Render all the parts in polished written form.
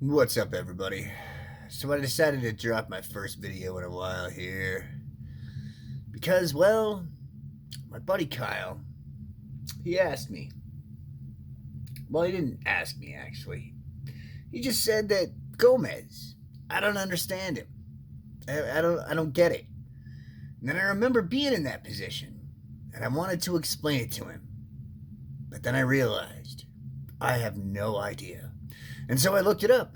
What's up, everybody? So I decided to drop my first video in a while here because, well, my buddy Kyle, he asked me. Well, he didn't ask me, actually. He just said that Gomez, I don't understand him. I don't get it. And then I remember being in that position, and I wanted to explain it to him. But then I realized I have no idea. And so I looked it up.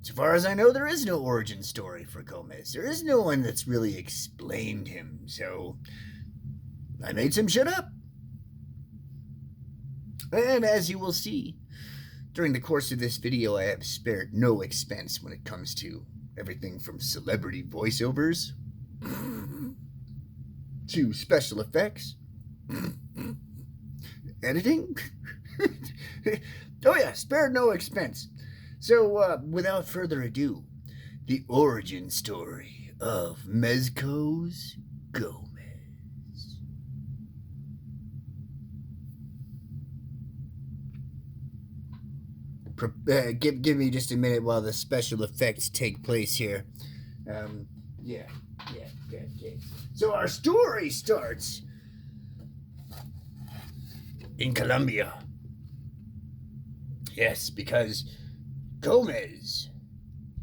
So far as I know, there is no origin story for Gomez. There is no one that's really explained him. So I made some shit up. And as you will see, during the course of this video, I have spared no expense when it comes to everything from celebrity voiceovers to special effects, editing. Oh yeah, spared no expense. So, without further ado, the origin story of Mezco Gomez. Give me just a minute while the special effects take place here. Yeah. So our story starts in Colombia. Yes, because Gomez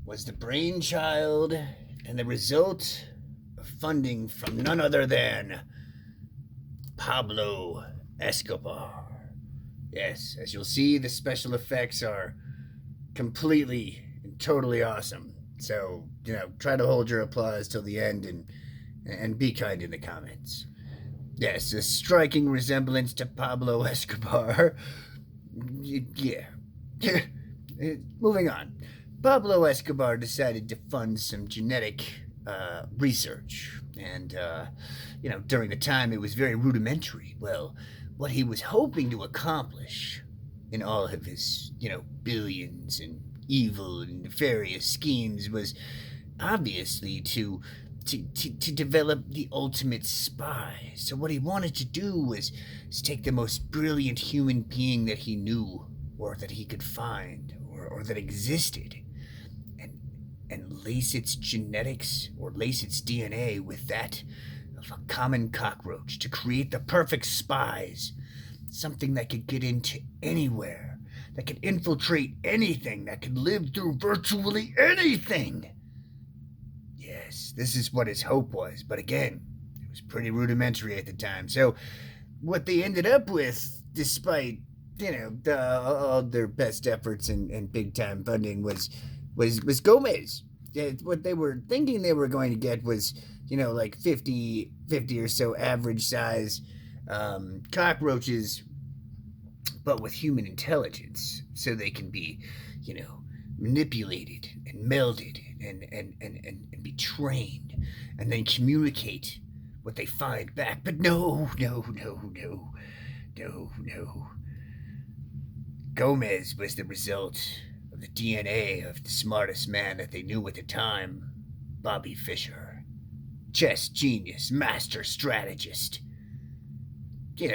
was the brainchild and the result of funding from none other than Pablo Escobar. Yes, as you'll see, the special effects are completely and totally awesome. So, try to hold your applause till the end and be kind in the comments. Yes, a striking resemblance to Pablo Escobar. Yeah. Moving on. Pablo Escobar decided to fund some genetic research. And, during the time it was very rudimentary. Well, what he was hoping to accomplish in all of his, billions and evil and nefarious schemes was obviously to develop the ultimate spy. So what he wanted to do was take the most brilliant human being that he knew or that he could find or that existed and lace its genetics or lace its DNA with that of a common cockroach to create the perfect spies. Something that could get into anywhere, that could infiltrate anything, that could live through virtually anything. Yes, this is what his hope was, but again, it was pretty rudimentary at the time. So, what they ended up with, despite all their best efforts and big time funding, was Gomez. What they were thinking they were going to get was like 50 or so average size cockroaches, but with human intelligence, so they can be manipulated and melded and be trained and then communicate what they find back. But no. Gomez was the result of the DNA of the smartest man that they knew at the time, Bobby Fischer. Chess genius, master strategist. He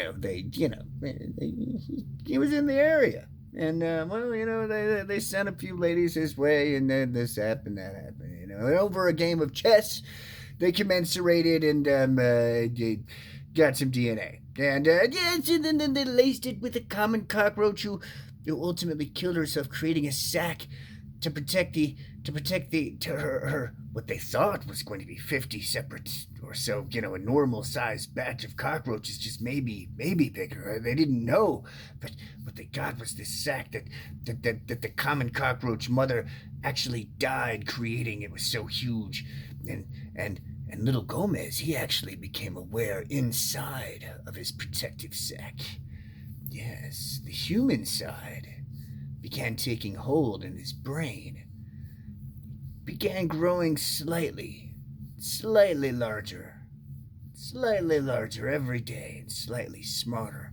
was in the area. And, they sent a few ladies his way, and then this happened, that happened, And over a game of chess, they commensurated and got some DNA. And, and then they laced it with a common cockroach who ultimately killed herself, creating a sack to protect her what they thought was going to be 50 separate or so, a normal sized batch of cockroaches, just maybe bigger. They didn't know, but what they got was this sack that the common cockroach mother actually died creating. It was so huge, and little Gomez, he actually became aware inside of his protective sack. Yes, the human side began taking hold in his brain, began growing slightly larger every day, and slightly smarter.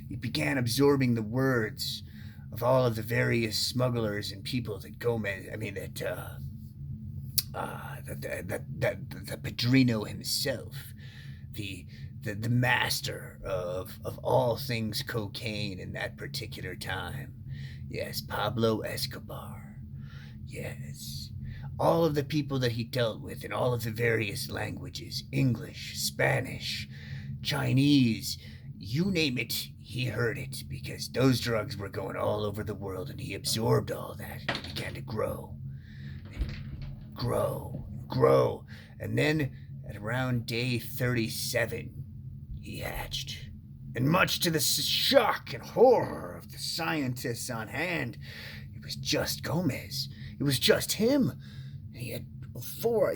He began absorbing the words of all of the various smugglers and people that the Padrino himself, the master of all things cocaine in that particular time. Yes, Pablo Escobar. Yes. All of the people that he dealt with in all of the various languages, English, Spanish, Chinese, you name it, he heard it because those drugs were going all over the world and he absorbed all that and he began to grow. Grow. And then at around day 37, he hatched. And much to the shock and horror of the scientists on hand, it was just Gomez. It was just him. He had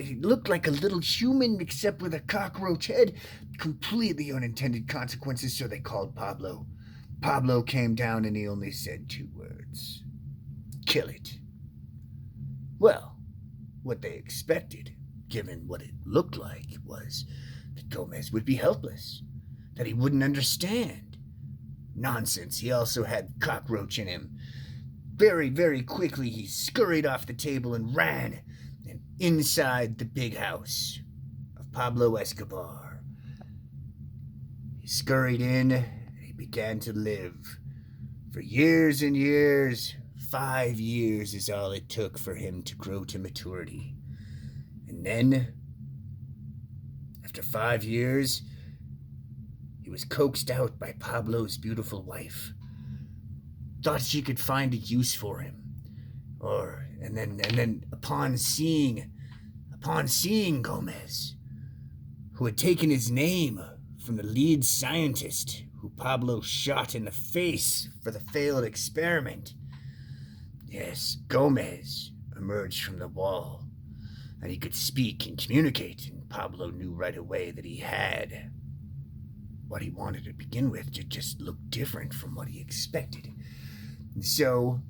he looked like a little human except with a cockroach head. Completely unintended consequences, so they called Pablo. Pablo came down and he only said 2 words. Kill it. Well, what they expected, given what it looked like, was that Gomez would be helpless, that he wouldn't understand. Nonsense, he also had cockroach in him. Very, very quickly he scurried off the table and ran, and inside the big house of Pablo Escobar. He scurried in, and he began to live. For years and years, 5 years is all it took for him to grow to maturity. And then, after 5 years, he was coaxed out by Pablo's beautiful wife. Thought she could find a use for him. And then upon seeing Gomez, who had taken his name from the lead scientist who Pablo shot in the face for the failed experiment. Yes, Gomez emerged from the wall, and he could speak and communicate, and Pablo knew right away that he had what he wanted to begin with, to just look different from what he expected. And so,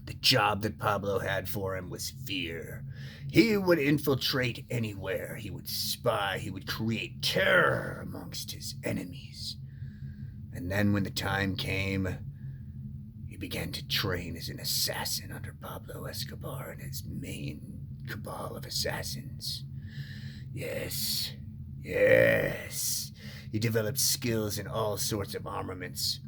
the job that Pablo had for him was fear. He would infiltrate anywhere. He would spy. He would create terror amongst his enemies. And then when the time came, he began to train as an assassin under Pablo Escobar and his main cabal of assassins. Yes. He developed skills in all sorts of armaments.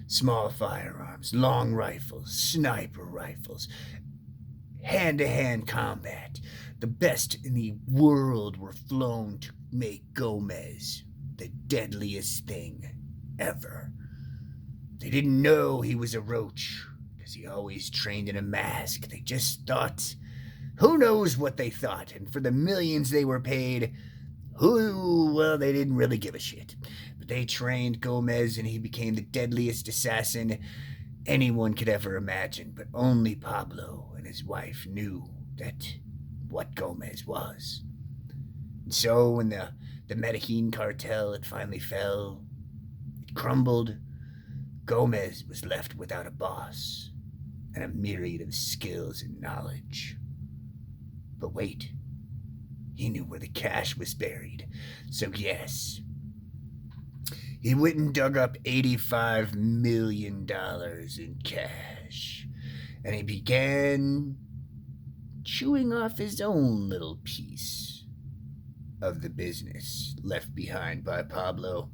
Small firearms, long rifles, sniper rifles, hand-to-hand combat. The best in the world were flown to make Gomez the deadliest thing ever. They didn't know he was a roach, because he always trained in a mask. They just thought, who knows what they thought, and for the millions they were paid, they didn't really give a shit. But they trained Gomez and he became the deadliest assassin anyone could ever imagine. But only Pablo and his wife knew what Gomez was. And so when the Medellin cartel had finally fell, it crumbled, Gomez was left without a boss and a myriad of skills and knowledge. But wait. He knew where the cash was buried. So yes, he went and dug up $85 million in cash. And he began chewing off his own little piece of the business left behind by Pablo.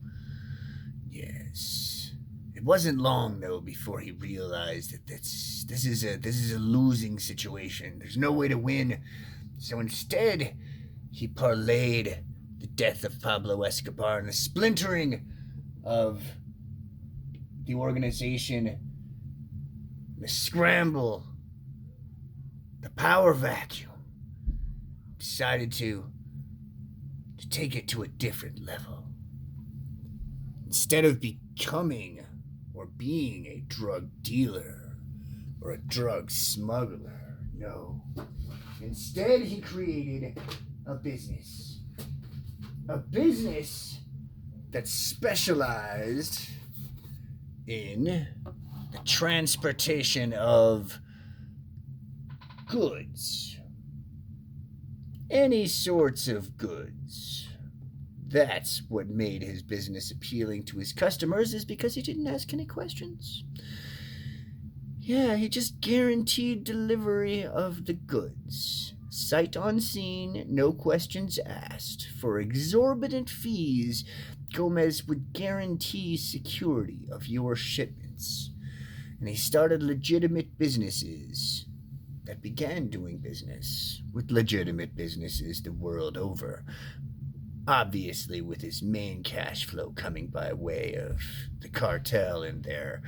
Yes. It wasn't long, though, before he realized that this is a losing situation. There's no way to win. So instead, he parlayed the death of Pablo Escobar and the splintering of the organization, the scramble, the power vacuum. Decided to take it to a different level. Instead of becoming or being a drug dealer or a drug smuggler, no. Instead, he created a business that specialized in the transportation of goods. Any sorts of goods. That's what made his business appealing to his customers, is because he didn't ask any questions. Yeah, he just guaranteed delivery of the goods. Sight unseen, no questions asked. For exorbitant fees, Gomez would guarantee security of your shipments. and he started legitimate businesses that began doing business with legitimate businesses the world over. Obviously, with his main cash flow coming by way of the cartel and their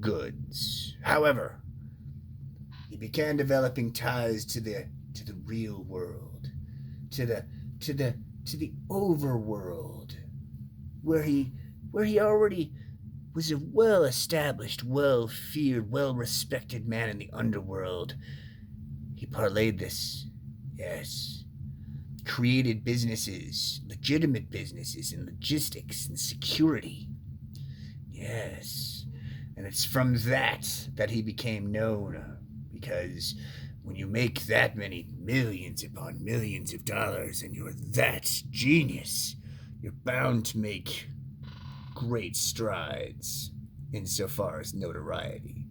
goods. However, he began developing ties to the real world, to the overworld, where he already was a well-established, well-feared, well-respected man in the underworld. He parlayed this, yes, created businesses, legitimate businesses in logistics and security. Yes, and it's from that he became known, because when you make that many millions upon millions of dollars and you're that genius, you're bound to make great strides insofar as notoriety,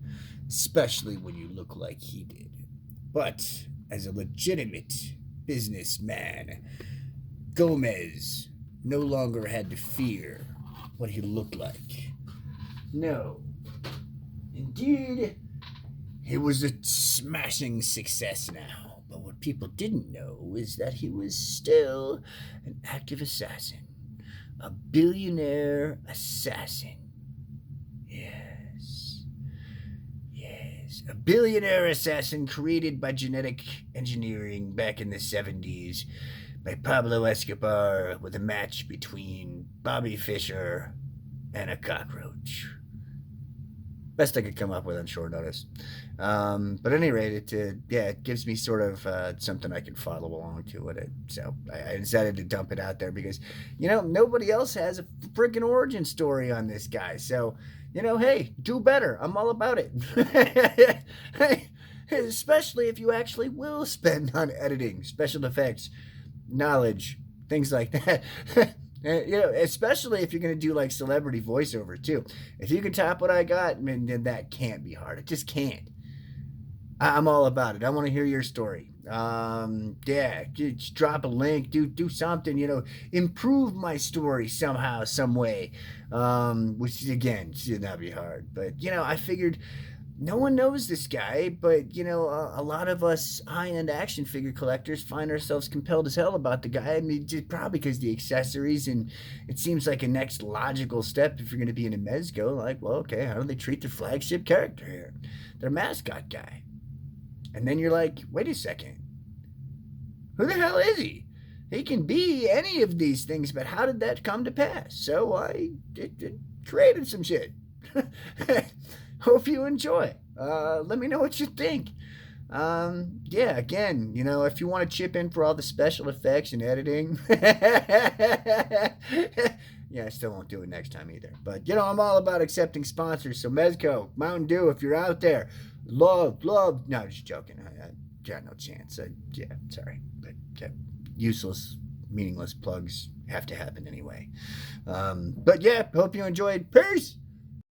especially when you look like he did. But as a legitimate businessman, Gomez no longer had to fear what he looked like. No. Indeed, he was a smashing success now. But what people didn't know is that he was still an active assassin. A billionaire assassin. Yes. Yes. A billionaire assassin created by genetic engineering back in the 70s by Pablo Escobar with a match between Bobby Fischer and a cockroach. Best I could come up with on short notice. But at any rate, it gives me sort of something I can follow along to with it. So I decided to dump it out there because, nobody else has a freaking origin story on this guy. So, hey, do better. I'm all about it. Especially if you actually will spend on editing, special effects, knowledge, things like that. Especially if you're going to do like celebrity voiceover too. If you can top what I got, then that can't be hard. It just can't. I'm all about it. I want to hear your story. Just drop a link, do something, improve my story somehow, some way. Which again should not be hard. But I figured no one knows this guy, but a lot of us high-end action figure collectors find ourselves compelled as hell about the guy. I mean, just probably because the accessories, and it seems like a next logical step if you're going to be in a Mezco. Like, well, okay, how do they treat their flagship character here, their mascot guy? And then you're like, wait a second, who the hell is he? He can be any of these things, but how did that come to pass? So I created some shit. Hope you enjoy. Let me know what you think. Again, if you want to chip in for all the special effects and editing, I still won't do it next time either. But, I'm all about accepting sponsors. So Mezco, Mountain Dew, if you're out there, love. No, just joking. I got no chance. Sorry. But useless, meaningless plugs have to happen anyway. Hope you enjoyed. Peace!